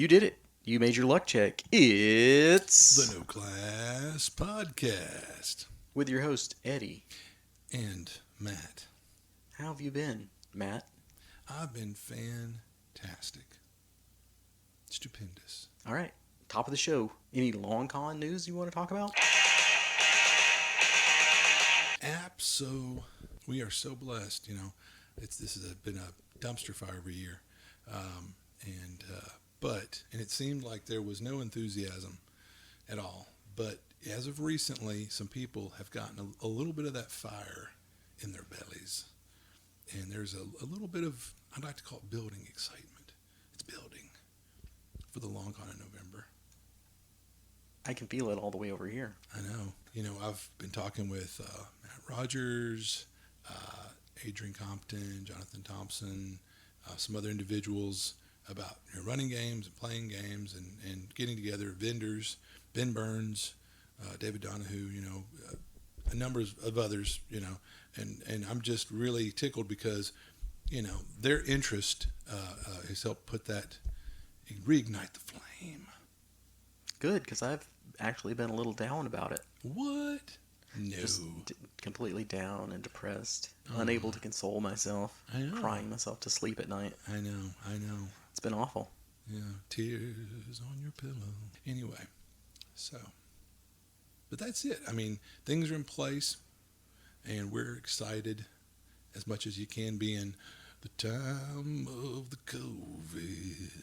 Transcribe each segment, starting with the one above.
You did it. You made your luck check. It's The No Class Podcast. with your host, Eddie. And Matt. How have you been, Matt? I've been fantastic. Stupendous. All right. Top of the show. Any long con news you want to talk about? We are so blessed, This has been a dumpster fire every year. And it seemed like there was no enthusiasm at all. But as of recently, some people have gotten a little bit of that fire in their bellies. And there's a little bit of, I'd like to call it building excitement. It's building for the long con in November. I can feel it all the way over here. I know. I've been talking with Matt Rogers, Adrian Compton, Jonathan Thompson, some other individuals about running games and playing games and getting together, vendors, Ben Burns, David Donahue, a number of others, and I'm just really tickled because, their interest has helped reignite the flame. Good, because I've actually been a little down about it. What? No. Just completely down and depressed. Unable to console myself. I know. Crying myself to sleep at night. I know. It's been awful. Yeah, tears on your pillow. Anyway, but that's it. I mean, things are in place, and we're excited as much as you can be in the time of the COVID.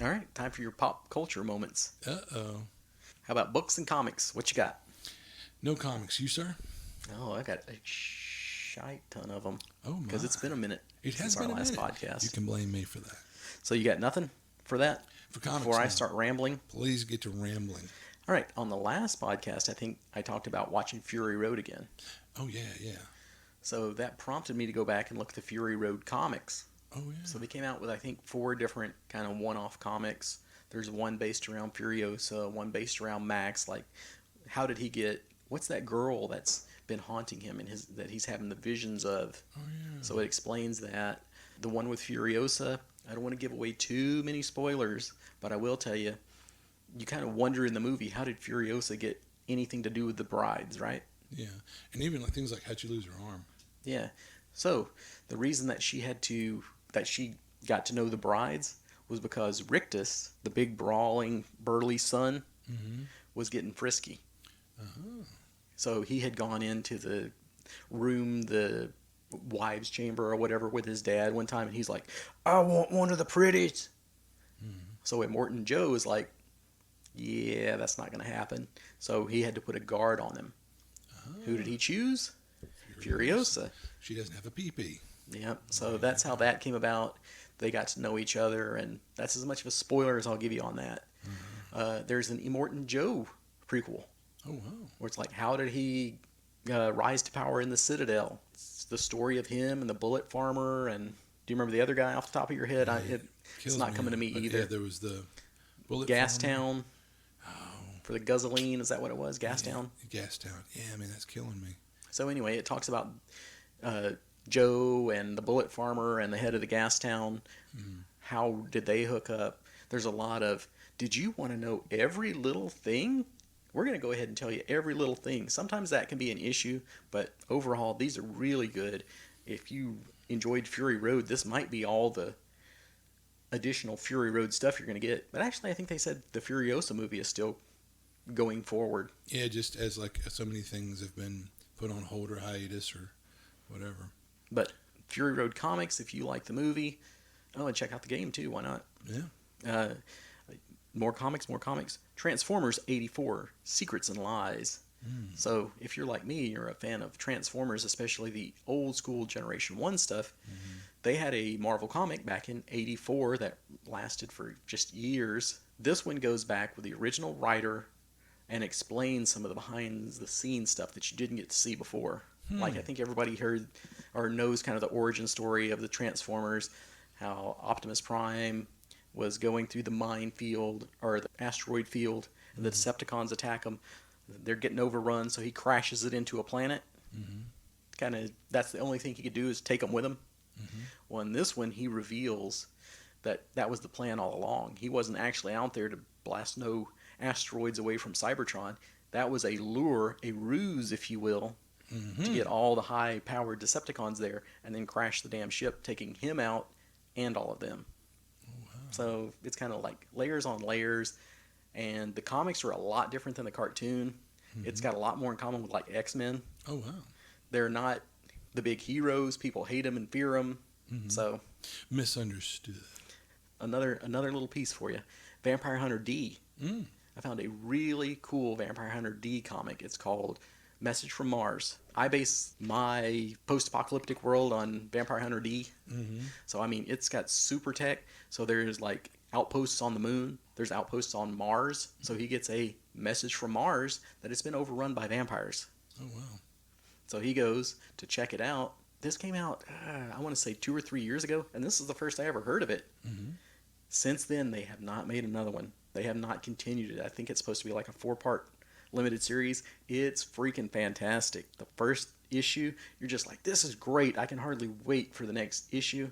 All right, time for your pop culture moments. Uh-oh. How about books and comics? What you got? No comics. You, sir? Oh, I got a shite ton of them. Oh, my. Because it's been a minute It has since been our a last minute. podcast. You can blame me for that. So you got nothing for that? For comics Before I now. start rambling? Please get to rambling. All right, on the last podcast, I think I talked about watching Fury Road again. Oh, yeah. So that prompted me to go back and look at the Fury Road comics. Oh, yeah. So they came out with, I think, 4 different kind of one-off comics. There's one based around Furiosa, one based around Max. Like, how did he get... What's that girl that's been haunting him and that he's having the visions of? Oh, yeah. So it explains that. The one with Furiosa, I don't want to give away too many spoilers, but I will tell you, you kind of wonder in the movie, how did Furiosa get anything to do with the brides, right? Yeah. And even like things like how'd you lose her arm? Yeah. So the reason that she got to know the brides was because Rictus, the big brawling burly son, was getting frisky. Uh-huh. So he had gone into the room, the wives' chamber or whatever, with his dad one time, and he's like, "I want one of the pretties." So Immortan Joe is like, "Yeah, that's not going to happen." So he had to put a guard on him. Who did he choose? Furiosa. She doesn't have a pee-pee. Yep. So that's how that came about. They got to know each other, and that's as much of a spoiler as I'll give you on that. There's an Immortan Joe prequel. Oh, wow. Where it's like, how did he rise to power in the Citadel? It's the story of him and the Bullet Farmer. And do you remember the other guy off the top of your head? It's not coming to me either. Yeah, there was the Bullet Gastown. Oh. For the Guzzling, is that what it was? Gastown? Yeah, Gastown. Yeah, man, that's killing me. So anyway, it talks about Joe and the Bullet Farmer and the head of the Gastown. How did they hook up? There's a lot of, did you want to know every little thing? We're going to go ahead and tell you every little thing. Sometimes that can be an issue, but overall, these are really good. If you enjoyed Fury Road, this might be all the additional Fury Road stuff you're going to get. But actually, I think they said the Furiosa movie is still going forward. Yeah, just as like so many things have been put on hold or hiatus or whatever. But Fury Road comics, if you like the movie, and check out the game too. Why not? Yeah. More comics. Transformers 84, Secrets and Lies. So if you're like me, you're a fan of Transformers, especially the old school Generation 1 stuff, they had a Marvel comic back in 84 that lasted for just years. This one goes back with the original writer and explains some of the behind-the-scenes stuff that you didn't get to see before. Like, I think everybody heard or knows kind of the origin story of the Transformers, how Optimus Prime was going through the minefield or the asteroid field, and the Decepticons attack him. They're getting overrun, so he crashes it into a planet. Kind of, that's the only thing he could do is take them with him. Well, in this one, he reveals that was the plan all along. He wasn't actually out there to blast no asteroids away from Cybertron. That was a lure, a ruse, if you will, to get all the high-powered Decepticons there and then crash the damn ship, taking him out and all of them. So it's kind of like layers on layers, and the comics are a lot different than the cartoon. It's got a lot more in common with like X-Men. Oh, wow. They're not the big heroes. People hate them and fear them. So Misunderstood. another little piece for you. Vampire Hunter D. I found a really cool Vampire Hunter D comic. It's called Message from Mars. I base my post-apocalyptic world on Vampire Hunter D. So, I mean, it's got super tech. So there's like outposts on the moon. There's outposts on Mars. So he gets a message from Mars that it's been overrun by vampires. Oh, wow. So he goes to check it out. This came out, I want to say 2 or 3 years ago, and this is the first I ever heard of it. Since then, they have not made another one. They have not continued it. I think it's supposed to be like a 4-part limited series. It's freaking fantastic. The first issue, you're just like, this is great. I can hardly wait for the next issue.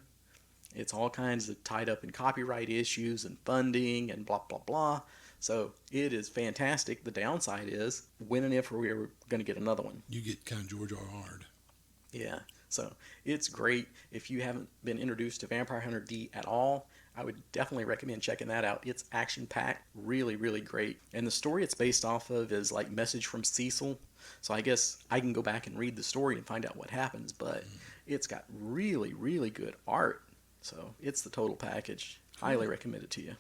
It's all kinds of tied up in copyright issues and funding and blah, blah, blah. So it is fantastic. The downside is when and if we're going to get another one. You get kind of George R. R. Yeah. So it's great. If you haven't been introduced to Vampire Hunter D at all, I would definitely recommend checking that out. It's action-packed, really, really great. And the story it's based off of is like Message from Cecil. So I guess I can go back and read the story and find out what happens. But it's got really, really good art. So it's the total package. Highly recommend it to you.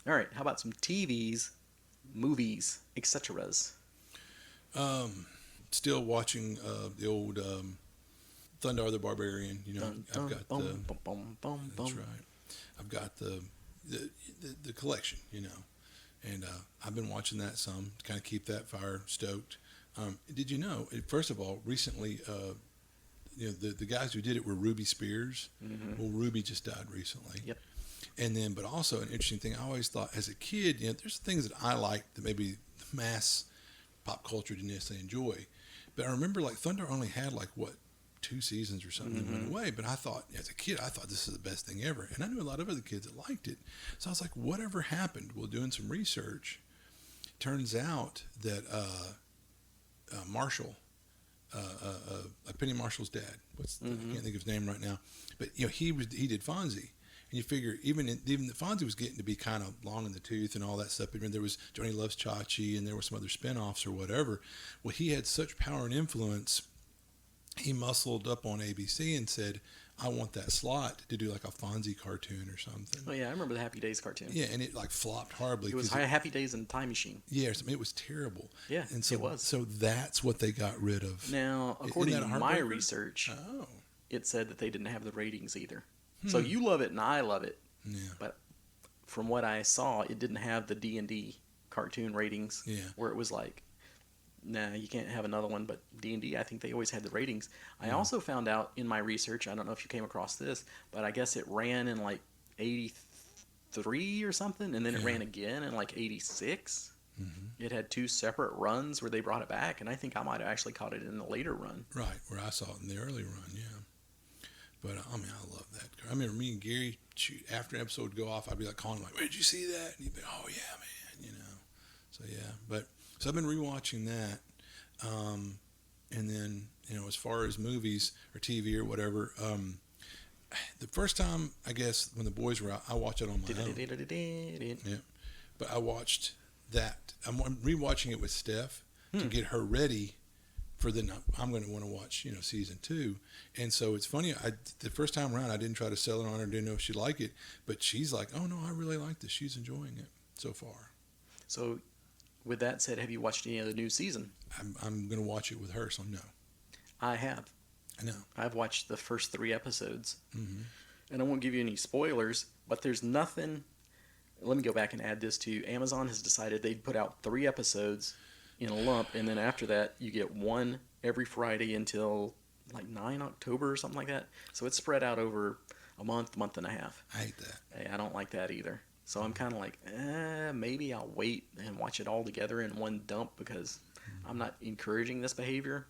All right, how about some TVs, movies, etc.? Still watching the old Thundar the Barbarian. You know, I've got that's right. I've got the collection. You know, and I've been watching that some to kind of keep that fire stoked. Did you know? First of all, recently, you know, the guys who did it were Ruby Spears. Well, Ruby just died recently. Yep. And then, but also an interesting thing, I always thought as a kid, you know, there's things that I like that maybe the mass pop culture didn't necessarily enjoy. But I remember like Thunder only had like, what, 2 seasons or something that went away. But I thought, as a kid, I thought this is the best thing ever. And I knew a lot of other kids that liked it. So I was like, whatever happened? Well, doing some research, turns out that Marshall, Penny Marshall's dad, I can't think of his name right now, but you know, he did Fonzie. And you figure even the Fonzie was getting to be kind of long in the tooth and all that stuff. But there was Johnny Loves Chachi and there were some other spinoffs or whatever. Well, he had such power and influence. He muscled up on ABC and said, I want that slot to do like a Fonzie cartoon or something. Oh, yeah, I remember the Happy Days cartoon. Yeah, and it like flopped horribly. It was Happy Days in Time Machine. Yeah, it was terrible. Yeah, and so, it was. So that's what they got rid of. Now, according to my research, it said that they didn't have the ratings either. So you love it and I love it. Yeah. But from what I saw, it didn't have the D&D cartoon ratings. Yeah. Where it was like, nah, you can't have another one. But D&D, I think they always had the ratings. I also found out in my research, I don't know if you came across this, but I guess it ran in like 83 or something, and then it ran again in like 86. It had 2 separate runs where they brought it back, and I think I might have actually caught it in the later run. Right, where I saw it in the early run, yeah. But I mean, I love that. I remember me and Gary, after an episode would go off, I'd be like calling him, like, "Where did you see that?" And he'd be, "Oh yeah, man," you know. So yeah, so I've been rewatching that, and then you know, as far as movies or TV or whatever, the first time I guess when the boys were out, I watched it on my own. Yeah, but I watched that. I'm rewatching it with Steph to get her ready. For then I'm going to want to watch, you know, season 2. And so it's funny. The first time around, I didn't try to sell it on her. Didn't know if she'd like it. But she's like, oh, no, I really like this. She's enjoying it so far. So with that said, have you watched any of the new season? I'm going to watch it with her, so no. I have. I know. I've watched the first 3 episodes. And I won't give you any spoilers, but there's nothing. Let me go back and add this to you. Amazon has decided they'd put out 3 episodes in a lump, and then after that you get 1 every Friday until like 9 October or something like that. So it's spread out over a month and a half. I hate that. Hey, I don't like that either. So I'm kind of like, maybe I'll wait and watch it all together in one dump because I'm not encouraging this behavior.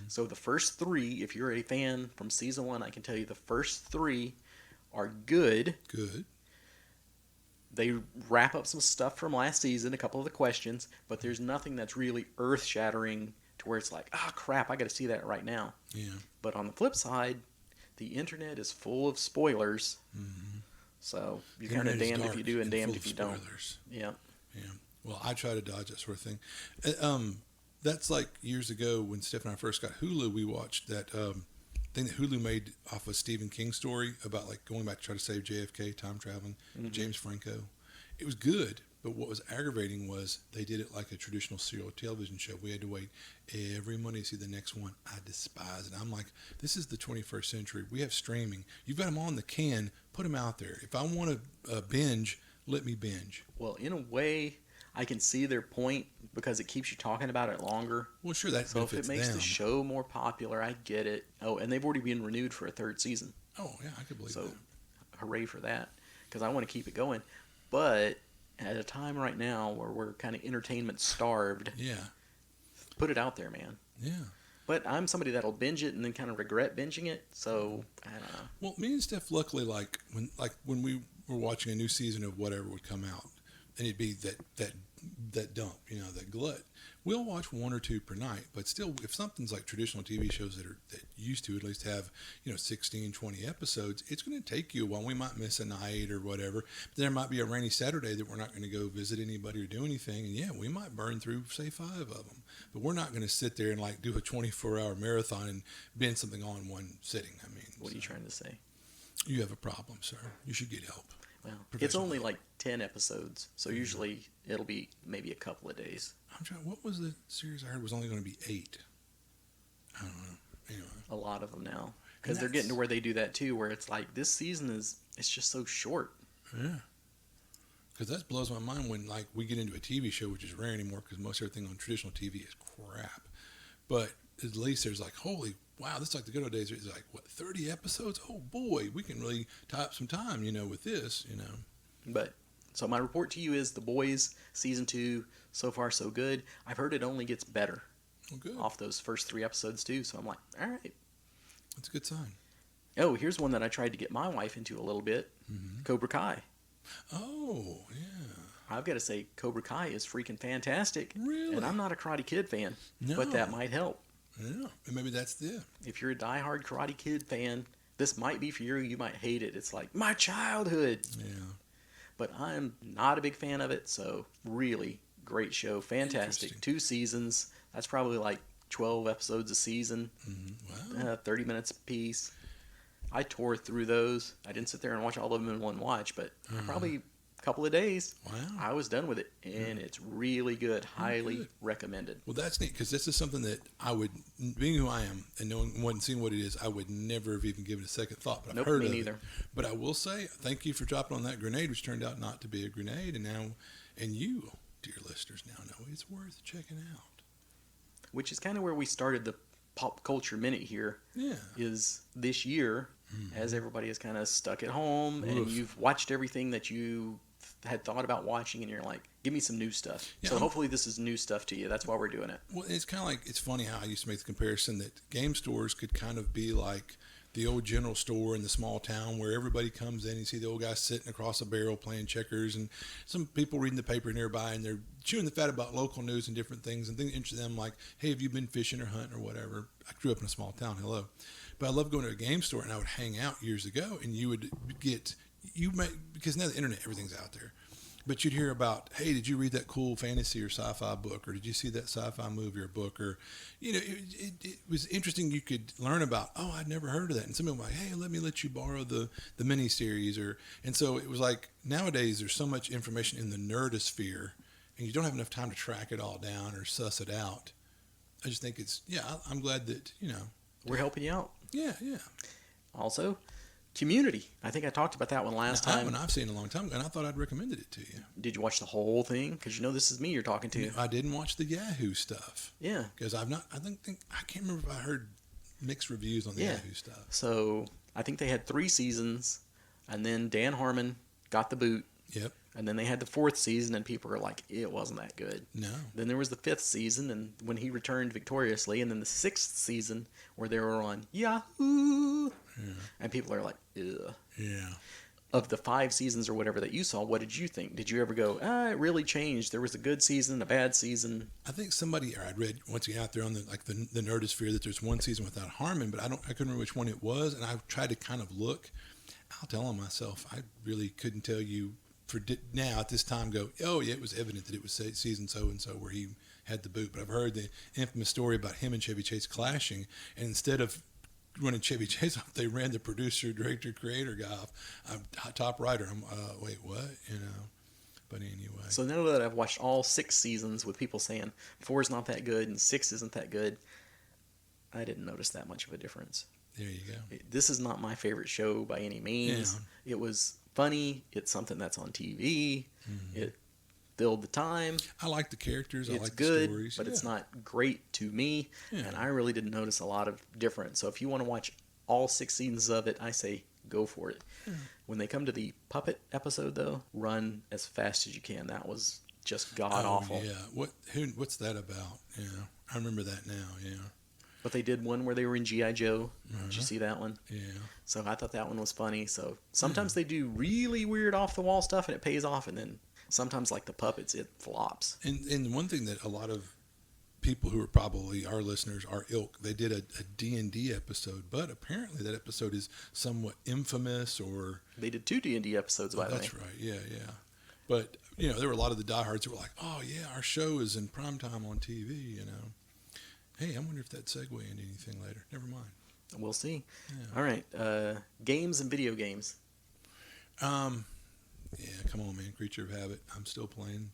So the first 3, if you're a fan from season 1, I can tell you the first 3 are good. Good. They wrap up some stuff from last season, a couple of the questions, but there's nothing that's really earth shattering to where it's like, ah, crap, I got to see that right now. Yeah. But on the flip side, the internet is full of spoilers. Mm-hmm. So you're The kind of internet is damned if dark you do and full damned of if you don't. spoilers. Yeah. Yeah. Well, I try to dodge that sort of thing. That's like years ago when Steph and I first got Hulu. We watched that thing that Hulu made off a Stephen King story about like going back to try to save JFK, time traveling. Mm-hmm. James Franco. It was good, but what was aggravating was they did it like a traditional serial television show. We had to wait every Monday to see the next one. I despise it. I'm like, this is the 21st century. We have streaming. You've got them all in the can. Put them out there. If I want to binge, let me binge. Well, in a way, I can see their point because it keeps you talking about it longer. Well, sure, that So if benefits it makes them. the show more popular, I get it. Oh, and they've already been renewed for a third season. Oh, yeah, I could believe So that. hooray for that because I want to keep it going. But at a time right now where we're kind of entertainment starved, Yeah, put it out there, man. yeah. But I'm somebody that'll binge it and then kind of regret binging it. So I don't know. Well, me and Steph, luckily, when we were watching a new season of whatever would come out, and it'd be that dump, that glut. We'll watch one or two per night, but still, if something's like traditional TV shows that used to at least have 16, 20 episodes, it's going to take you a while. We might miss a night or whatever. But there might be a rainy Saturday that we're not going to go visit anybody or do anything, and yeah, we might burn through say 5 of them. But we're not going to sit there and like do a 24-hour marathon and binge something all in one sitting. I mean, What are you trying to say? You have a problem, sir. You should get help. Well, it's Professional only help. like 10 episodes, so usually it'll be maybe a couple of days. I'm trying. What was the series I heard was only going to be 8? I don't know. Anyway, A lot of them now. Because And they're getting to that's- where they do that too, where it's like this season it's just so short. yeah. Because that blows my mind when like we get into a TV show, which is rare anymore because most everything on traditional TV is crap. But at least there's like, holy wow, this is like the good old days. It's like, what, 30 episodes? Oh boy, we can really tie up some time, with this, But so my report to you is The Boys season 2 so far so good. I've heard it only gets better Well, good. off those first 3 episodes too. So I'm like, all right. That's a good sign. Oh, here's one that I tried to get my wife into a little bit. Mm-hmm. Cobra Kai. Oh, yeah. I've got to say, Cobra Kai is freaking fantastic. Really? And I'm not a Karate Kid fan, No. but that might help. Yeah. And maybe that's the. If you're a diehard Karate Kid fan, this might be for you. You might hate it. It's like my childhood. Yeah. But I'm not a big fan of it, so really great show. Fantastic. Interesting. 2 seasons. That's probably like 12 episodes a season, Mm-hmm. Wow. 30 minutes a piece. I tore through those. I didn't sit there and watch all of them in one watch, but probably a couple of days, Wow. I was done with it. And it's really good. Highly good. recommended. Well, that's neat because this is something that I would, being who I am and knowing and seeing what it is, I would never have even given a second thought. But I've Nope, heard me of neither. it. But I will say, thank you for dropping on that grenade, which turned out not to be a grenade, and you, dear listeners, now know it's worth checking out. Which is kind of where we started the pop culture minute here. Yeah. Is this year, as everybody is kind of stuck at home and Oof. you've watched everything that you had thought about watching and you're like, give me some new stuff. Yeah, So I'm- hopefully this is new stuff to you. That's why we're doing it. Well, it's kind of like, it's funny how I used to make the comparison that game stores could kind of be like the old general store in the small town where everybody comes in. You see the old guy sitting across a barrel playing checkers, and some people reading the paper nearby, and they're chewing the fat about local news and different things, and things that interest them, like, hey, have you been fishing or hunting or whatever? I grew up in a small town, hello. But I love going to a game store, and I would hang out years ago, and you would get, because now the internet, everything's out there. But you'd hear about, hey, did you read that cool fantasy or sci-fi book, or did you see that sci-fi movie or book, or, it was interesting. You could learn about, oh, I'd never heard of that, and some people were like, hey, let you borrow the mini series, and so it was like nowadays there's so much information in the nerdosphere, and you don't have enough time to track it all down or suss it out. I just think I'm glad that We're helping you out. yeah. Also, Community. I think I talked about that one last That time. one I've seen a long time ago, and I thought I'd recommended it to you. Did you watch the whole thing? Because you know this is me you're talking to. I didn't watch the Yahoo stuff. Yeah. Because I've not. I can't remember if I heard mixed reviews on the Yeah. Yahoo stuff. So I think they had 3 seasons, and then Dan Harmon got the boot, Yep. and then they had the 4th season, and people were like, it wasn't that good. No. Then there was the 5th season, and when he returned victoriously, and then the 6th season where they were on Yahoo, and people are like, ugh. Yeah. Of the 5 seasons or whatever that you saw, what did you think? Did you ever go, it really changed? There was a good season, a bad season. I think somebody, or I'd read once again out there on the Nerdosphere that there's one season without Harmon, but I couldn't remember which one it was, and I tried to kind of look. I'll tell on myself, I really couldn't tell you now at this time. Go, oh yeah, it was evident that it was season so and so where he had the boot. But I've heard the infamous story about him and Chevy Chase clashing, and instead of running Chevy Chase off, they ran the producer, director, creator guy off. I'm top writer. I'm wait, what? But anyway. So now that I've watched all 6 seasons with people saying 4 is not that good and 6 isn't that good, I didn't notice that much of a difference. There you go. This is not my favorite show by any means. Yeah. It was funny. It's something that's on TV. Mm-hmm. It filled the time. I like the characters. It's I like good, the stories. But it's not great to me. Yeah. And I really didn't notice a lot of difference. So if you want to watch all 6 seasons of it, I say go for it. Yeah. When they come to the puppet episode, though, run as fast as you can. That was just god-awful. Yeah. What's that about? Yeah. I remember that now, yeah. But they did one where they were in G.I. Joe. Did you see that one? Yeah. So I thought that one was funny. So sometimes they do really weird off-the-wall stuff and it pays off, and then sometimes, like the puppets, it flops. And one thing that a lot of people who are probably our listeners are ilk, they did a D&D episode, but apparently that episode is somewhat infamous, or... They did 2 D&D episodes, by the way. That's right, yeah. But, there were a lot of the diehards that were like, oh, yeah, our show is in primetime on TV, Hey, I wonder if that segue into anything later. Never mind. We'll see. Yeah. All right. Games and video games. Yeah, come on, man. Creature of Habit. I'm still playing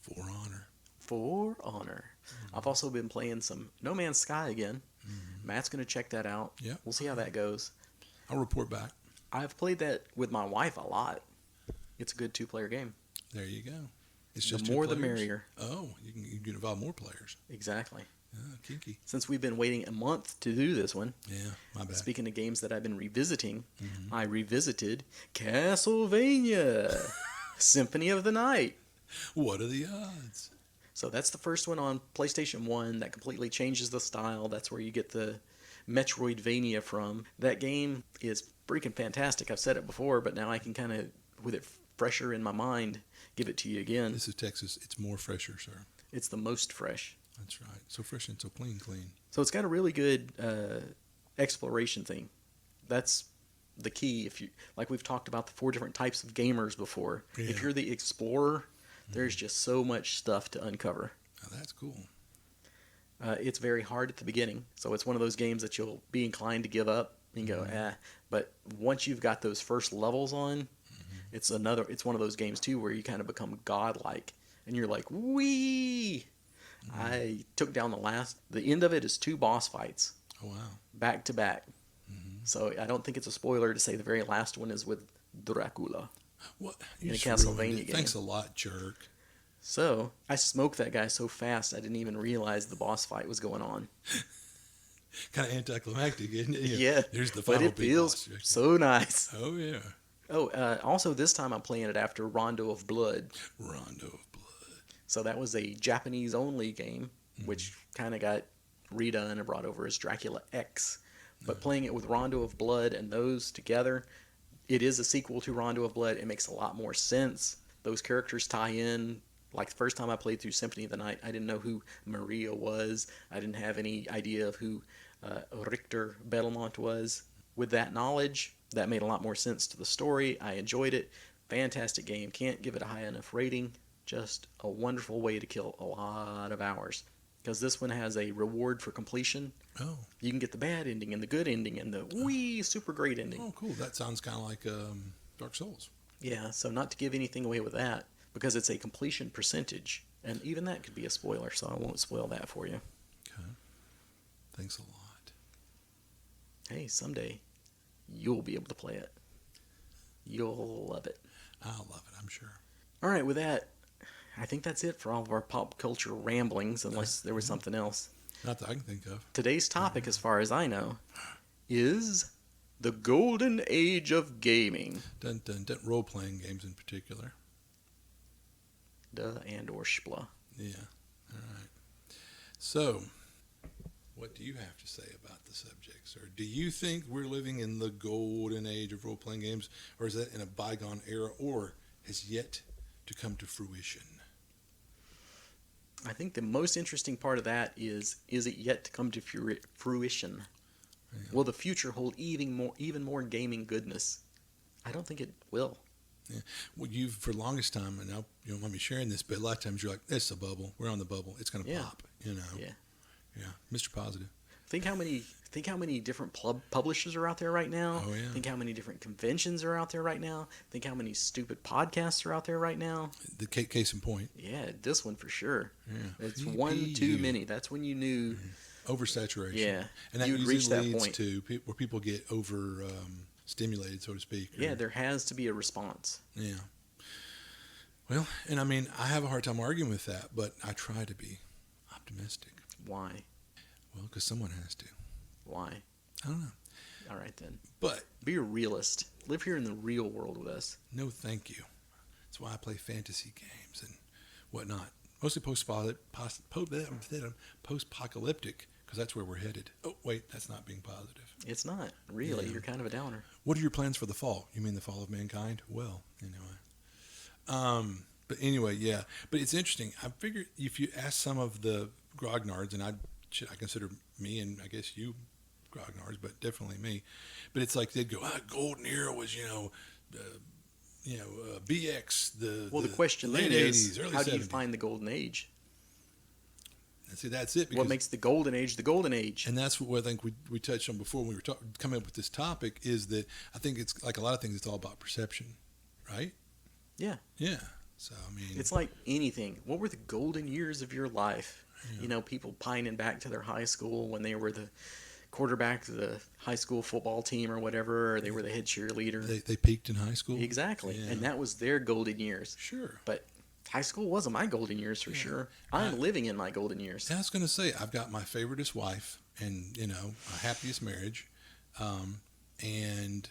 For Honor. For Honor. Mm-hmm. I've also been playing some No Man's Sky again. Mm-hmm. Matt's going to check that out. Yeah. We'll see how that goes. I'll report back. I've played that with my wife a lot. It's a good 2-player game. There you go. It's just the more the merrier. Oh, you can involve more players. Exactly. Kinky. Since we've been waiting a month to do this one. Yeah, my bad. Speaking of games that I've been revisiting, I revisited Castlevania Symphony of the Night. What are the odds? So that's the first one on PlayStation 1 that completely changes the style. That's where you get the Metroidvania from. That game is freaking fantastic. I've said it before, but now I can kind of, with it fresher in my mind, give it to you again. This is Texas. It's more fresher, sir. It's the most fresh. That's right. So fresh and so clean. So it's got a really good exploration thing. That's the key. If you, like we've talked about the 4 different types of gamers before. Yeah. If you're the explorer, there's just so much stuff to uncover. Oh, that's cool. It's very hard at the beginning, so it's one of those games that you'll be inclined to give up and go, But once you've got those first levels on, it's one of those games too where you kind of become godlike, and you're like, wee. I took down the end of it is 2 boss fights. Oh, wow. Back to back. So I don't think it's a spoiler to say the very last one is with Dracula. What? In a Castlevania game. Thanks a lot, jerk. So I smoked that guy so fast I didn't even realize the boss fight was going on. Kind of anticlimactic, isn't it? Yeah. There's the final but it feels so nice. Oh, yeah. Oh, also this time I'm playing it after Rondo of Blood. Rondo of Blood. So that was a Japanese-only game, which kind of got redone and brought over as Dracula X. But playing it with Rondo of Blood and those together, it is a sequel to Rondo of Blood. It makes a lot more sense. Those characters tie in. Like the first time I played through Symphony of the Night, I didn't know who Maria was. I didn't have any idea of who Richter Belmont was. With that knowledge, that made a lot more sense to the story. I enjoyed it. Fantastic game. Can't give it a high enough rating. Just a wonderful way to kill a lot of hours. Because this one has a reward for completion. Oh. You can get the bad ending and the good ending and the super great ending. Oh, cool. That sounds kind of like Dark Souls. Yeah, so not to give anything away with that, because it's a completion percentage. And even that could be a spoiler, so I won't spoil that for you. Okay. Thanks a lot. Hey, someday you'll be able to play it. You'll love it. I'll love it, I'm sure. All right, with that, I think that's it for all of our pop culture ramblings, unless there was something else. Not that I can think of. Today's topic, as far as I know, is the golden age of gaming. Dun, role-playing games in particular. Duh and or splah. Yeah. All right. So, what do you have to say about the subject, sir? Do you think we're living in the golden age of role-playing games, or is that in a bygone era, or has yet to come to fruition? I think the most interesting part of that is it yet to come to fruition? Yeah. Will the future hold even more gaming goodness? I don't think it will. Yeah. Well, you've for the longest time, and now you don't want me sharing this, but a lot of times you're like, "It's a bubble. We're on the bubble. It's going to Yeah. pop." You know. Yeah. Yeah. Mr. Positive. Think how many different publishers are out there right now. Oh, yeah. Think how many different conventions are out there right now. Think how many stupid podcasts are out there right now. The case in point. Yeah, this one for sure. Yeah. It's one too many. That's when you knew. Oversaturation. Yeah. And that You'd usually reach that leads point. to where people get over stimulated, so to speak. Yeah, there has to be a response. Yeah. Well, and I mean, I have a hard time arguing with that, but I try to be optimistic. Why? Well, because someone has to. Why? I don't know. All right then. But Be a realist. Live here in the real world with us. no, thank you. That's why I play fantasy games and whatnot. Mostly post-apocalyptic, because that's where we're headed. Oh, wait, that's not being positive. It's not really. Yeah. You're kind of a downer. What are your plans for the fall? You mean the fall of mankind? Well, anyway. But anyway, yeah. But it's interesting. I figured if you ask some of the grognards, and I consider me and I guess you grognards, but definitely me. But it's like they'd go, golden era was, BX, The question late then 80s, is, early how 70s. do you find the golden age? And see, that's it. What makes the golden age the golden age? And that's what I think we touched on before when we were coming up with this topic, is that I think it's like a lot of things, it's all about perception, right? Yeah. Yeah. So, I mean, It's like anything. What were the golden years of your life? Yeah. People pining back to their high school when they were the quarterback of the high school football team or whatever, or they were the head cheerleader. they peaked in high school. Exactly. Yeah. And that was their golden years. Sure. But high school wasn't my golden years for sure. I'm living in my golden years. I was going to say, I've got my favoriteest wife and, my happiest marriage. And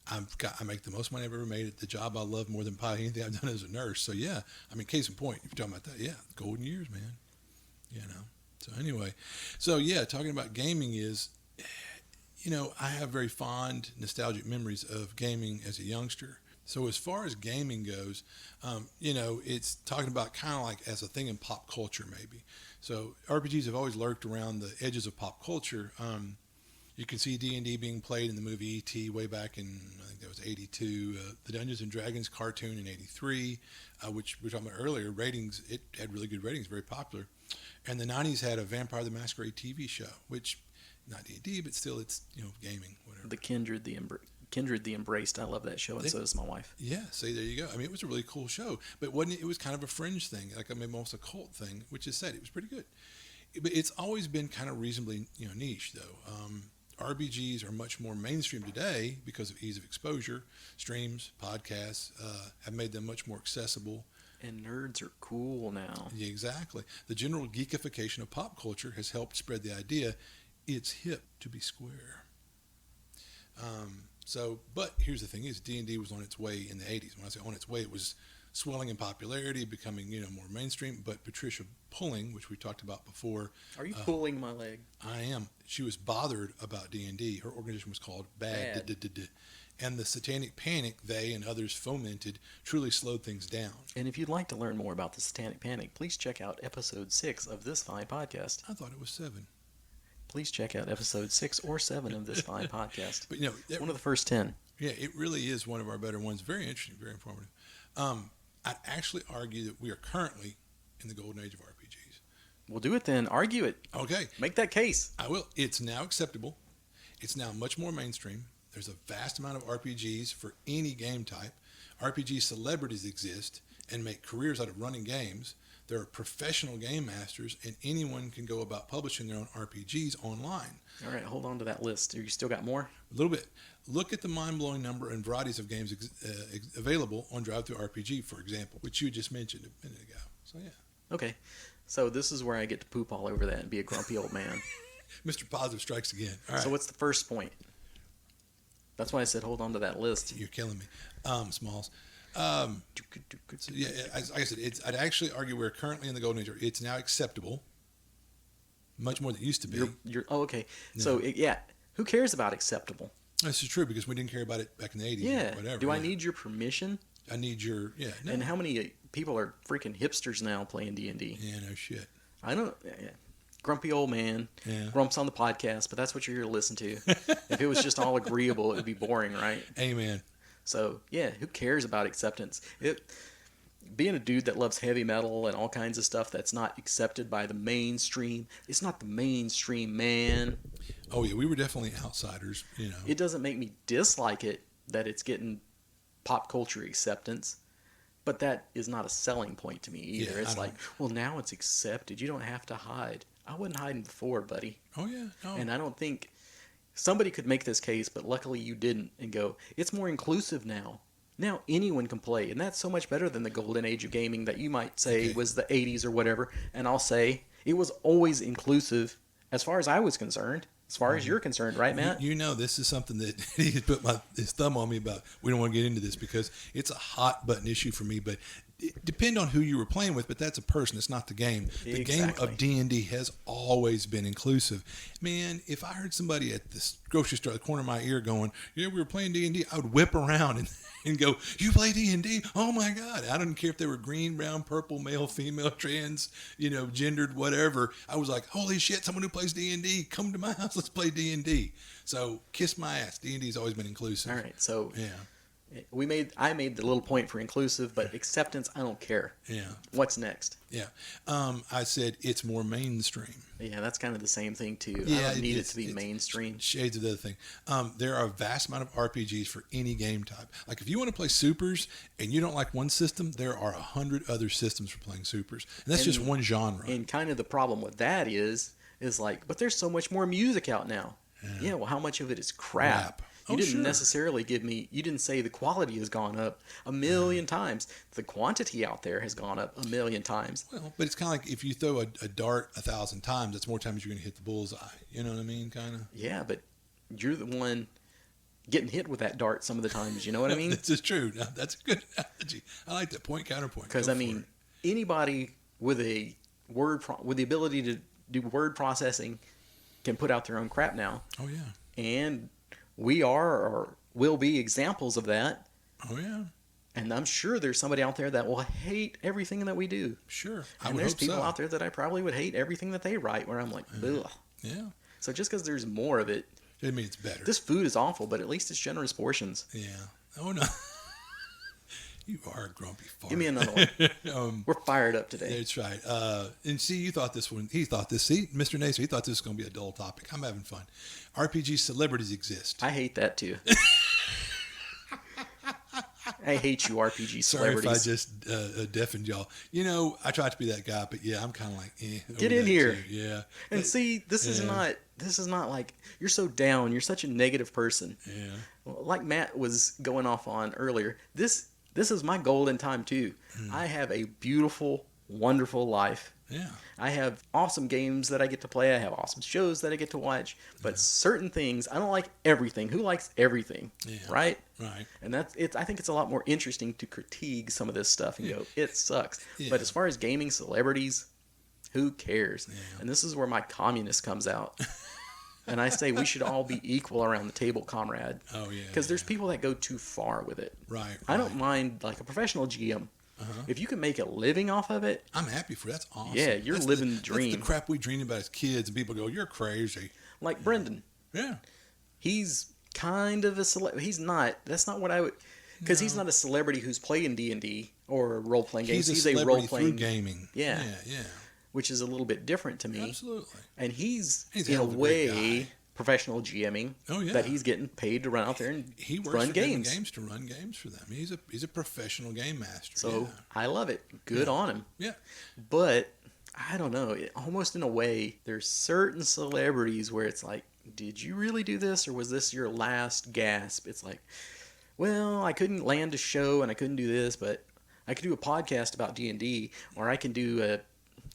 I make the most money I've ever made at the job I love more than probably anything I've done as a nurse. So, yeah, I mean, case in point, if you're talking about that, yeah, golden years, man. So, anyway. So, yeah, talking about gaming is, I have very fond, nostalgic memories of gaming as a youngster. So as far as gaming goes, it's talking about kind of like as a thing in pop culture, maybe. So RPGs have always lurked around the edges of pop culture. You can see D&D being played in the movie E.T. way back in, I think that was 82. The Dungeons & Dragons cartoon in 83, which we were talking about earlier. Ratings, it had really good ratings, very popular. And the 90s had a Vampire the Masquerade TV show, which, not D&D, but still it's, gaming, whatever. The Kindred the Embraced. I love that show, and so does my wife. Yeah, see, there you go. I mean, it was a really cool show, but it was kind of a fringe thing, like maybe almost a cult thing, which is said it was pretty good. But it's always been kind of reasonably, niche, though. RPGs are much more mainstream today because of ease of exposure. Streams, podcasts have made them much more accessible. And nerds are cool now. Yeah, exactly. The general geekification of pop culture has helped spread the idea it's hip to be square. But here's the thing: is D&D was on its way in the 80s. When I say on its way, it was swelling in popularity, becoming more mainstream. But Patricia Pulling, which we talked about before, Are you pulling my leg? I am. She was bothered about D&D. Her organization was called Bad. And the Satanic Panic they and others fomented truly slowed things down. And if you'd like to learn more about the Satanic Panic, please check out episode 6 of this fine podcast. I thought it was 7. Please check out episode 6 or 7 of this fine podcast. But one of the first 10. Yeah, it really is one of our better ones. Very interesting, very informative. I'd actually argue that we are currently in the golden age of RPGs. Well, do it then. Argue it. Okay. Make that case. I will. It's now acceptable. It's now much more mainstream. There's a vast amount of RPGs for any game type. RPG celebrities exist and make careers out of running games. There are professional game masters, and anyone can go about publishing their own RPGs online. All right, hold on to that list. You still got more? A little bit. Look at the mind-blowing number and varieties of games available on DriveThruRPG, for example, which you just mentioned a minute ago. So, yeah. Okay, so this is where I get to poop all over that and be a grumpy old man. Mr. Positive strikes again. All right. So what's the first point? That's why I said hold on to that list. You're killing me. Smalls. So yeah, like I said, I'd actually argue we're currently in the golden age. It's now acceptable. much more than it used to be. Okay. So yeah, who cares about acceptable? This is true because we didn't care about it back in the 80s. Yeah. Or whatever. Do I need your permission? I need your No. And how many people are freaking hipsters now playing D&D? Yeah, no shit. I don't. Yeah. Grumpy old man. Yeah. Grumps on the podcast, but that's what you're here to listen to. If it was just all agreeable, it would be boring, right? Amen. So yeah, who cares about acceptance? Being a dude that loves heavy metal and all kinds of stuff that's not accepted by the mainstream, it's not the mainstream, man. Oh yeah, we were definitely outsiders. It doesn't make me dislike it that it's getting pop culture acceptance, but that is not a selling point to me either. Yeah, It's like, well, now it's accepted. You don't have to hide. I wasn't hiding before, buddy. Oh yeah. No. And I don't think somebody could make this case, but luckily you didn't, and go, it's more inclusive now. Now anyone can play, and that's so much better than the golden age of gaming that you might say was the 80s or whatever. And I'll say it was always inclusive as far as I was concerned, as far as you're concerned, right, Matt? This is something that he put his thumb on me about. We don't want to get into this because it's a hot button issue for me, but it depend on who you were playing with, but that's a person. It's not the game. The game of D&D has always been inclusive. Man, if I heard somebody at this grocery store at the corner of my ear going, yeah, we were playing D&D, I would whip around and go, you play D&D? Oh my God. I didn't care if they were green, brown, purple, male, female, trans, gendered, whatever. I was like, holy shit, someone who plays D&D, come to my house, let's play D&D. So kiss my ass. D&D has always been inclusive. All right. So yeah. I made the little point for inclusive, but acceptance, I don't care. Yeah. What's next? Yeah. I said it's more mainstream. Yeah, that's kind of the same thing too. Yeah, I don't need it to be mainstream. Shades of the other thing. There are a vast amount of RPGs for any game type. Like if you want to play supers and you don't like one system, there are 100 other systems for playing supers. And that's just one genre. And kind of the problem with that is like, but there's so much more music out now. Yeah, well, how much of it is crap? You didn't necessarily you didn't say the quality has gone up a million times. The quantity out there has gone up a million times. Well, but it's kind of like if you throw a dart 1,000 times, that's more times you're going to hit the bullseye. You know what I mean? Kind of. Yeah, but you're the one getting hit with that dart some of the times. You know what I mean? This is true. Now, that's a good analogy. I like that. Point, counterpoint. Because, anybody with the ability to do word processing can put out their own crap now. Oh, yeah. And we are or will be examples of that. Oh, yeah. And I'm sure there's somebody out there that will hate everything that we do. Sure. And there's people out there that I probably would hate everything that they write, where I'm like, ugh. Yeah. So just because there's more of it, doesn't mean it's better. This food is awful, but at least it's generous portions. Yeah. Oh, no. You are a grumpy fart. Give me another one. We're fired up today. That's right. And see, you thought this one. He thought this. See, Mr. Nacer, he thought this was going to be a dull topic. I'm having fun. RPG celebrities exist. I hate that too. I hate you, RPG celebrities. Sorry if I just deafened y'all. I try to be that guy, but yeah, I'm kind of like, get in here. Too. Yeah. And see, this is not like you're so down. You're such a negative person. Yeah. Like Matt was going off on earlier. This is my golden time too. I have a beautiful, wonderful life. Yeah. I have awesome games that I get to play. I have awesome shows that I get to watch. But certain things, I don't like everything. Who likes everything? Yeah. Right? Right. And I think it's a lot more interesting to critique some of this stuff and go, it sucks. Yeah. But as far as gaming celebrities, who cares? Yeah. And this is where my communist comes out. And I say we should all be equal around the table, comrade. Oh, yeah. Because there's people that go too far with it. Right. I don't mind, like a professional GM. If you can make a living off of it, I'm happy for that. That's awesome. Yeah, you're living the dream. That's the crap we dreamed about as kids, and people go, "You're crazy." Like Brendan. Yeah. He's kind of a celebrity. He's not. That's not what I would. Because he's not a celebrity who's playing D&D or role-playing games. He's a role-playing through gaming. Yeah. Yeah. Which is a little bit different to me. Absolutely. And he's a in a hell of a great way guy. Professional GMing. Oh, yeah. That he's getting paid to run out there and He works run for games. games to run games for them. He's a professional game master. So I love it. Good on him. Yeah. But I don't know. Almost in a way, there's certain celebrities where it's like, did you really do this, or was this your last gasp? It's like, well, I couldn't land a show and I couldn't do this, but I could do a podcast about D&D, or I can do a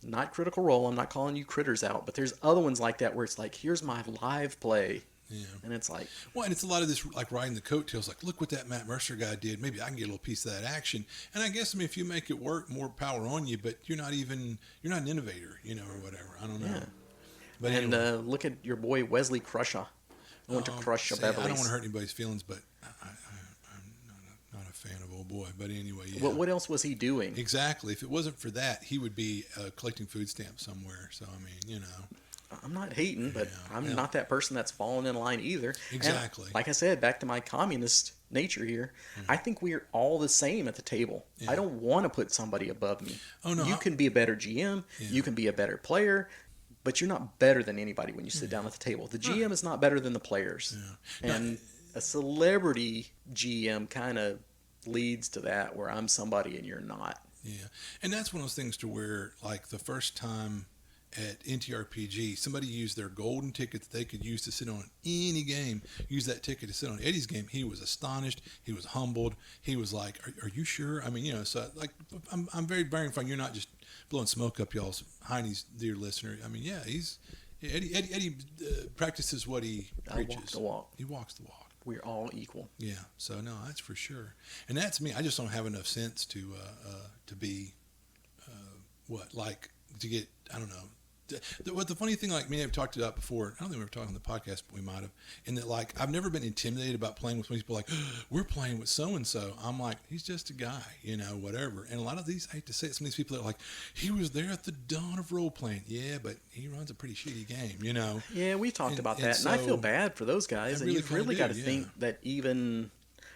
not Critical Role. I'm not calling you critters out, but there's other ones like that where it's like, here's my live play. Yeah. And it's like, well, and it's a lot of this, like riding the coattails, like, look what that Matt Mercer guy did. Maybe I can get a little piece of that action. And I guess, if you make it work, more power on you, but you're not an innovator, or whatever. I don't know. yeah. But And anyway. look at your boy Wesley Crusher. I went to Crusher See, I Beverly's. don't want to hurt anybody's feelings, but I'm not a fan of old boy. But anyway, yeah. What else was he doing? Exactly. If it wasn't for that, he would be collecting food stamps somewhere. So, I mean, you know. I'm not hating, but Yeah, I'm yeah. not that person that's fallen in line either. And Exactly. like I said, back to my communist nature here, I think we're all the same at the table. Yeah. I don't want to put somebody above me. Oh, no, You can be a better GM, Yeah. you can be a better player, but you're not better than anybody when you sit down at the table. The GM is not better than the players. Yeah. And a celebrity GM kind of leads to that where I'm somebody and you're not. Yeah, and that's one of those things to where, like, the first time at NTRPG, somebody used their golden ticket that they could use to sit on any game, use that ticket to sit on Eddie's game. He was astonished. He was humbled. He was like, are you sure? I mean, you know, so, like, I'm very bearing fun. You're not just blowing smoke up y'all's heinies, dear listener. I mean, yeah, Eddie practices what he I preaches. walk the walk. He walks the walk. We're all equal. Yeah, so no, that's for sure, and that's me. I just don't have enough sense to be to get. I don't know. What the funny thing, like me, I've talked about before. I don't think we were talking on the podcast, but we might have. In that, like, I've never been intimidated about playing with people. Like, we're playing with so and so. I'm like, he's just a guy, you know, whatever. And a lot of these, I hate to say it, some of these people that are like, he was there at the dawn of role playing. Yeah, but he runs a pretty shitty game, you know. Yeah, we talked And- about and that, and I feel so- bad for those guys. I And really you've kinda really do, got to yeah. think that even.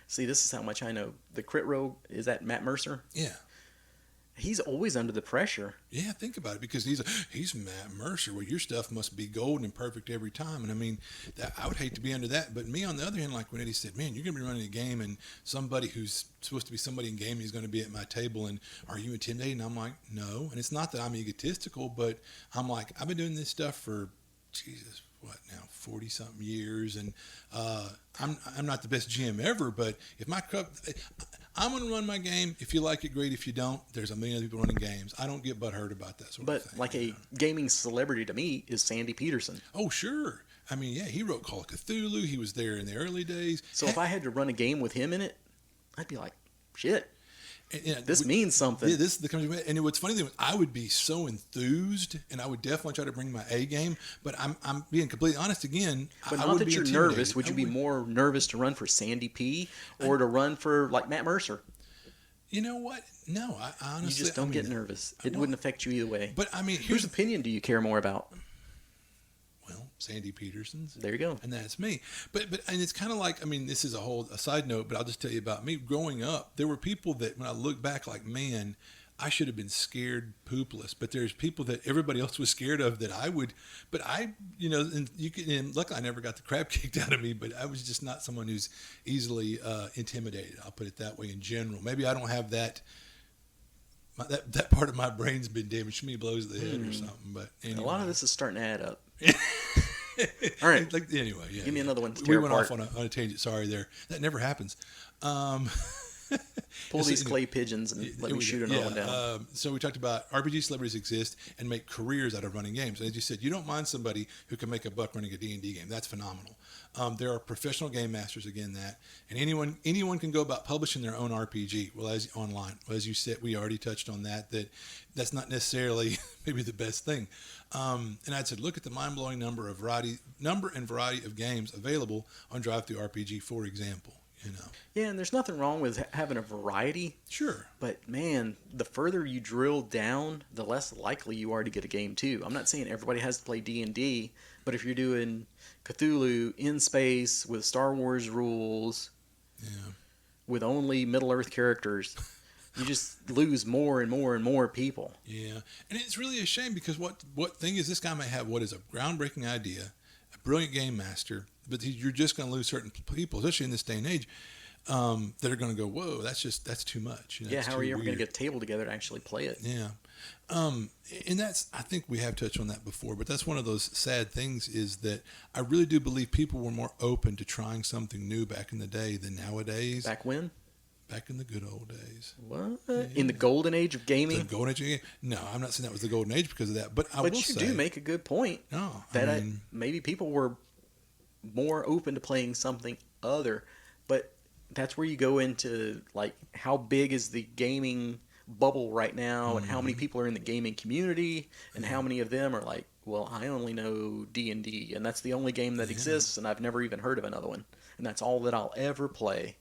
See, this is how much I know. The Crit Rogue, is that Matt Mercer? Yeah. He's always under the pressure. Yeah, think about it, because he's Matt Mercer. Well, your stuff must be golden and perfect every time. And I mean, I would hate to be under that. But me, on the other hand, like when Eddie said, "Man, you're going to be running a game, and somebody who's supposed to be somebody in gaming is going to be at my table, and are you intimidated?" And I'm like, "No." And it's not that I'm egotistical, but I'm like, I've been doing this stuff for, Jesus, what now, 40 something years, and I'm not the best GM ever, but if my cup. I'm going to run my game. If you like it, great. If you don't, there's a million other people running games. I don't get butthurt about that sort of But thing. like you a know? gaming celebrity to me is Sandy Peterson. Oh, sure. I mean, yeah, he wrote Call of Cthulhu. He was there in the early days. So if I had to run a game with him in it, I'd be like, shit, And this means something. Yeah, this is the country. And what's funny thing, I would be so enthused, and I would definitely try to bring my A game. But I'm being completely honest again. But I not would that be you're intimidated. nervous. Would I you be more nervous to run for Sandy P or to run for like Matt Mercer? You know what? No, I honestly. You just don't get nervous. It wouldn't affect you either way. But I mean, Whose opinion do you care more about? well, Sandy Peterson's. There you go. And that's me. But and it's kind of like, I mean, this is a side note, but I'll just tell you about me growing up. There were people that when I look back, like, man, I should have been scared poopless. But there's people that everybody else was scared of that I would. But I, you know, and luckily I never got the crap kicked out of me. But I was just not someone who's easily intimidated. I'll put it that way in general. Maybe I don't have that. That part of my brain's been damaged. To me, blows the head or something. But anyway. A lot of this is starting to add up. All right. Like, anyway, yeah. Give me another one to We tear went apart. off on a tangent. Sorry, there. That never happens. Pull So, these clay pigeons and let me shoot another one down. So we talked about RPG celebrities exist and make careers out of running games. And as you said, you don't mind somebody who can make a buck running a D&D game. That's phenomenal. There are professional game masters, again, and anyone can go about publishing their own RPG. Well, as online, well, as you said, we already touched on that's not necessarily maybe the best thing. And I'd said, look at the mind-blowing number and variety of games available on DriveThruRPG, for example. You know, Yeah, and there's nothing wrong with having a variety. sure. But man, the further you drill down, the less likely you are to get a game too. I'm not saying everybody has to play D&D, but if you're doing Cthulhu in space with Star Wars rules, Yeah. with only Middle Earth characters, you just lose more and more and more people. Yeah, and it's really a shame because what thing is, this guy may have what is a groundbreaking idea, a brilliant game master, but you're just going to lose certain people, especially in this day and age, that are going to go, whoa, that's too much. You know, Yeah, it's how too are you ever going to weird. get a table together to actually play it? Yeah, and I think we have touched on that before, but that's one of those sad things is that I really do believe people were more open to trying something new back in the day than nowadays. Back when? Back in the good old days. What? In the golden age of gaming? The golden age of the game? No, I'm not saying that was the golden age because of that, but I But will you say, do make a good point. no, That I mean, maybe people were more open to playing something other, but that's where you go into like how big is the gaming bubble right now, and how many people are in the gaming community, and how many of them are like Well, I only know D&D, and that's the only game that exists, and I've never even heard of another one. And that's all that I'll ever play.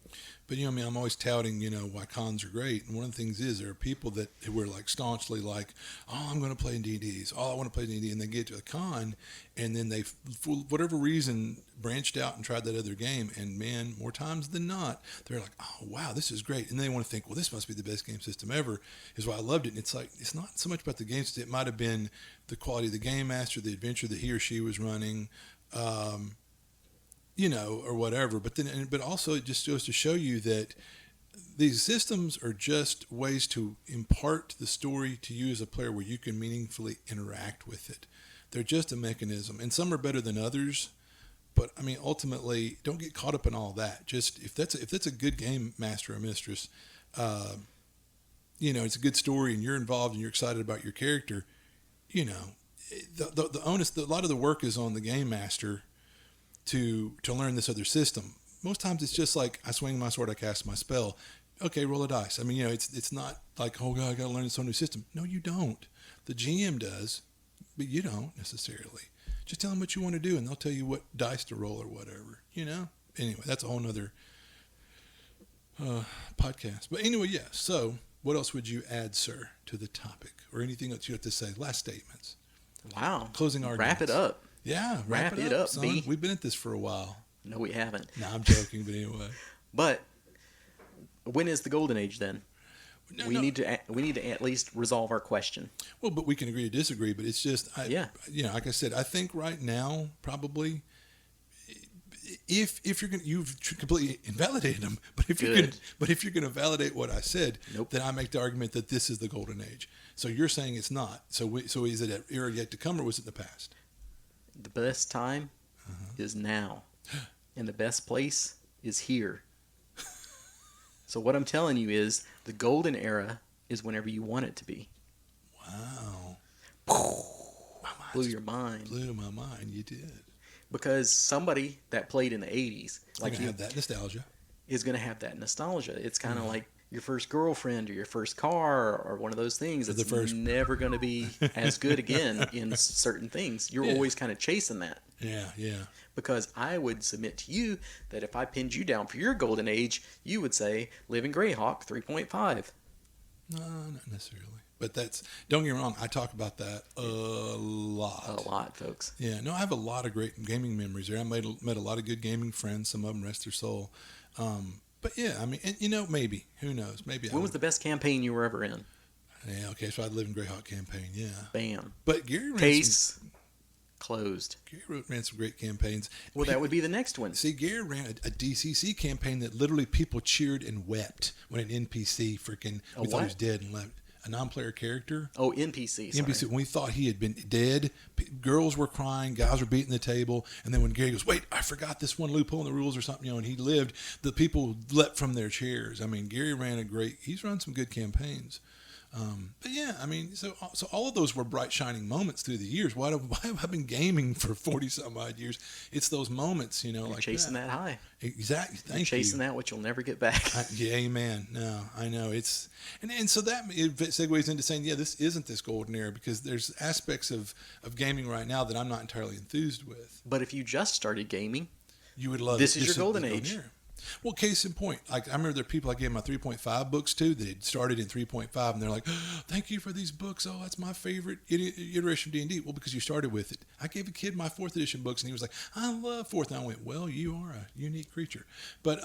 But I mean, I'm always touting, why cons are great. And one of the things is there are people that were like staunchly like, oh, I'm going to play in DDs. Oh, I want to play D&D. And they get to a con, and then they, for whatever reason, branched out and tried that other game. And man, more times than not, they're like, oh, wow, this is great. And they want to think, well, this must be the best game system ever, is why I loved it. And it's like, it's not so much about the game system. It might have been the quality of the game master, the adventure that he or she was running. Or whatever. But also it just goes to show you that these systems are just ways to impart the story to you as a player where you can meaningfully interact with it. They're just a mechanism, and some are better than others. But I mean, ultimately, don't get caught up in all that. Just if that's a good game master or mistress, it's a good story, and you're involved, and you're excited about your character. The onus, a lot of the work is on the game master to learn this other system. Most times it's just like I swing my sword, I cast my spell. Okay, roll a dice. I mean, it's not like, oh God, I got to learn this whole new system. No, you don't. The GM does, but you don't necessarily. Just tell them what you want to do, and they'll tell you what dice to roll or whatever. Anyway, that's a whole nother podcast. But anyway, yeah. So, what else would you add, sir, to the topic, or anything else you have to say? Last statements. Wow. Closing arguments. Wrap it up. Yeah, wrap it up, son. B. We've been at this for a while. No, we haven't. No, I'm joking, but anyway. But when is the golden age then? We need to at least resolve our question. Well, but we can agree to disagree. But it's just, like I said, I think right now probably, if you're going, you've completely invalidated them. But if you're going to validate what I said, then I make the argument that this is the golden age. So you're saying it's not. So is it an era yet to come, or was it in the past? The best time is now, and the best place is here. So what I'm telling you is the golden era is whenever you want it to be. Wow. Blew your mind. Blew my mind. You did. Because somebody that played in the 80s, like you have that nostalgia, is going to have that nostalgia. It's kind of like your first girlfriend or your first car or one of those things. It's never going to be as good again in certain things. You're always kind of chasing that. Yeah. Because I would submit to you that if I pinned you down for your golden age, you would say Living Greyhawk 3.5. No, not necessarily. But don't get me wrong, I talk about that a lot. A lot, folks. Yeah, no, I have a lot of great gaming memories there. I met a lot of good gaming friends. Some of them rest their soul. But yeah, I mean, and, maybe. Who knows? Maybe. When was the best campaign you were ever in? Yeah, okay, so I'd live in Greyhawk campaign, yeah. Bam. But Gary Case closed. Gary ran some great campaigns. Well, that would be the next one. See, Gary ran a DCC campaign that literally people cheered and wept when an NPC we thought he was dead and left. A non-player character. Oh, NPC. Sorry. NPC. When we thought he had been dead, girls were crying, guys were beating the table, and then when Gary goes, "Wait, I forgot this one loophole in the rules or something," and he lived, the people leapt from their chairs. I mean, Gary he's run some good campaigns. But yeah, I mean, so all of those were bright, shining moments through the years. Why have I been gaming for 40-some odd years? It's those moments, You're like chasing that high. Exactly. Thank you. Chasing that which you'll never get back. Yeah, amen. No, I know it's, and so that it segues into saying, yeah, this isn't this golden era because there's aspects of gaming right now that I'm not entirely enthused with. But if you just started gaming, you would love this is your golden age. Era. Well, case in point, like I remember there are people I gave my 3.5 books to that had started in 3.5, and they're like, oh, "Thank you for these books. Oh, that's my favorite iteration of D&D." Well, because you started with it. I gave a kid my 4th edition books, and he was like, "I love 4th." And I went, "Well, you are a unique creature." But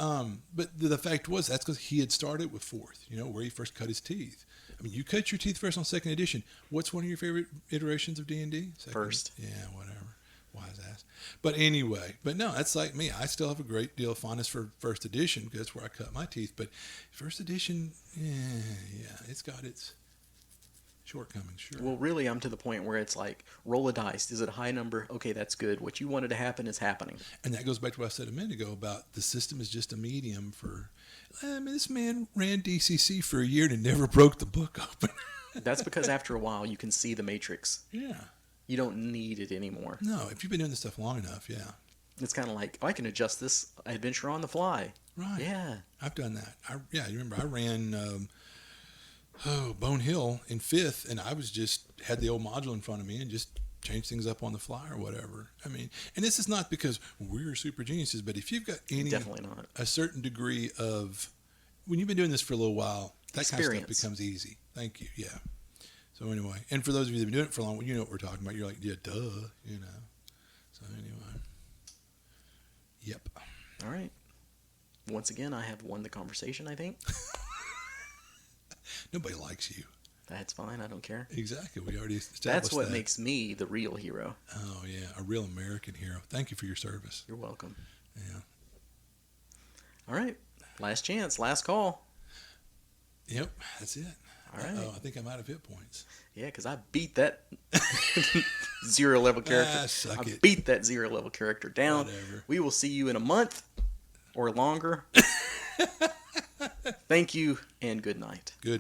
the fact was that's because he had started with 4th, where he first cut his teeth. I mean, you cut your teeth first on 2nd edition. What's one of your favorite iterations of D&D? First. Yeah, whatever. Wise ass. But anyway, no, that's like me. I still have a great deal of fondness for 1st edition because that's where I cut my teeth. But 1st edition, yeah, it's got its shortcomings, sure. Well, really, I'm to the point where it's like, roll a dice. Is it a high number? Okay, that's good. What you wanted to happen is happening. And that goes back to what I said a minute ago about the system is just a medium for, I mean, this man ran DCC for a year and never broke the book open. That's because after a while, you can see the matrix. Yeah. You don't need it anymore. No, if you've been doing this stuff long enough, yeah. It's kind of like, I can adjust this adventure on the fly. Right. Yeah. I've done that. You remember I ran Bone Hill in 5th, and I was had the old module in front of me and just change things up on the fly or whatever. I mean, and this is not because we're super geniuses, but if you've got any Definitely not. a certain degree of, when you've been doing this for a little while, that kind of stuff becomes easy. Thank you. Yeah. So anyway, and for those of you that have been doing it for a long, you know what we're talking about. You're like, yeah, duh, you know. So anyway, yep. All right. Once again, I have won the conversation, I think. Nobody likes you. That's fine. I don't care. Exactly. We already established That's what that. makes me the real hero. Oh yeah, a real American hero. Thank you for your service. You're welcome. Yeah. All right. Last chance. Last call. Yep. That's it. All right. Oh, I think I'm out of hit points. Yeah, because I beat that 0 level character. Suck I it. beat that 0 level character down. Whatever. We will see you in a month or longer. Thank you and good night. Good.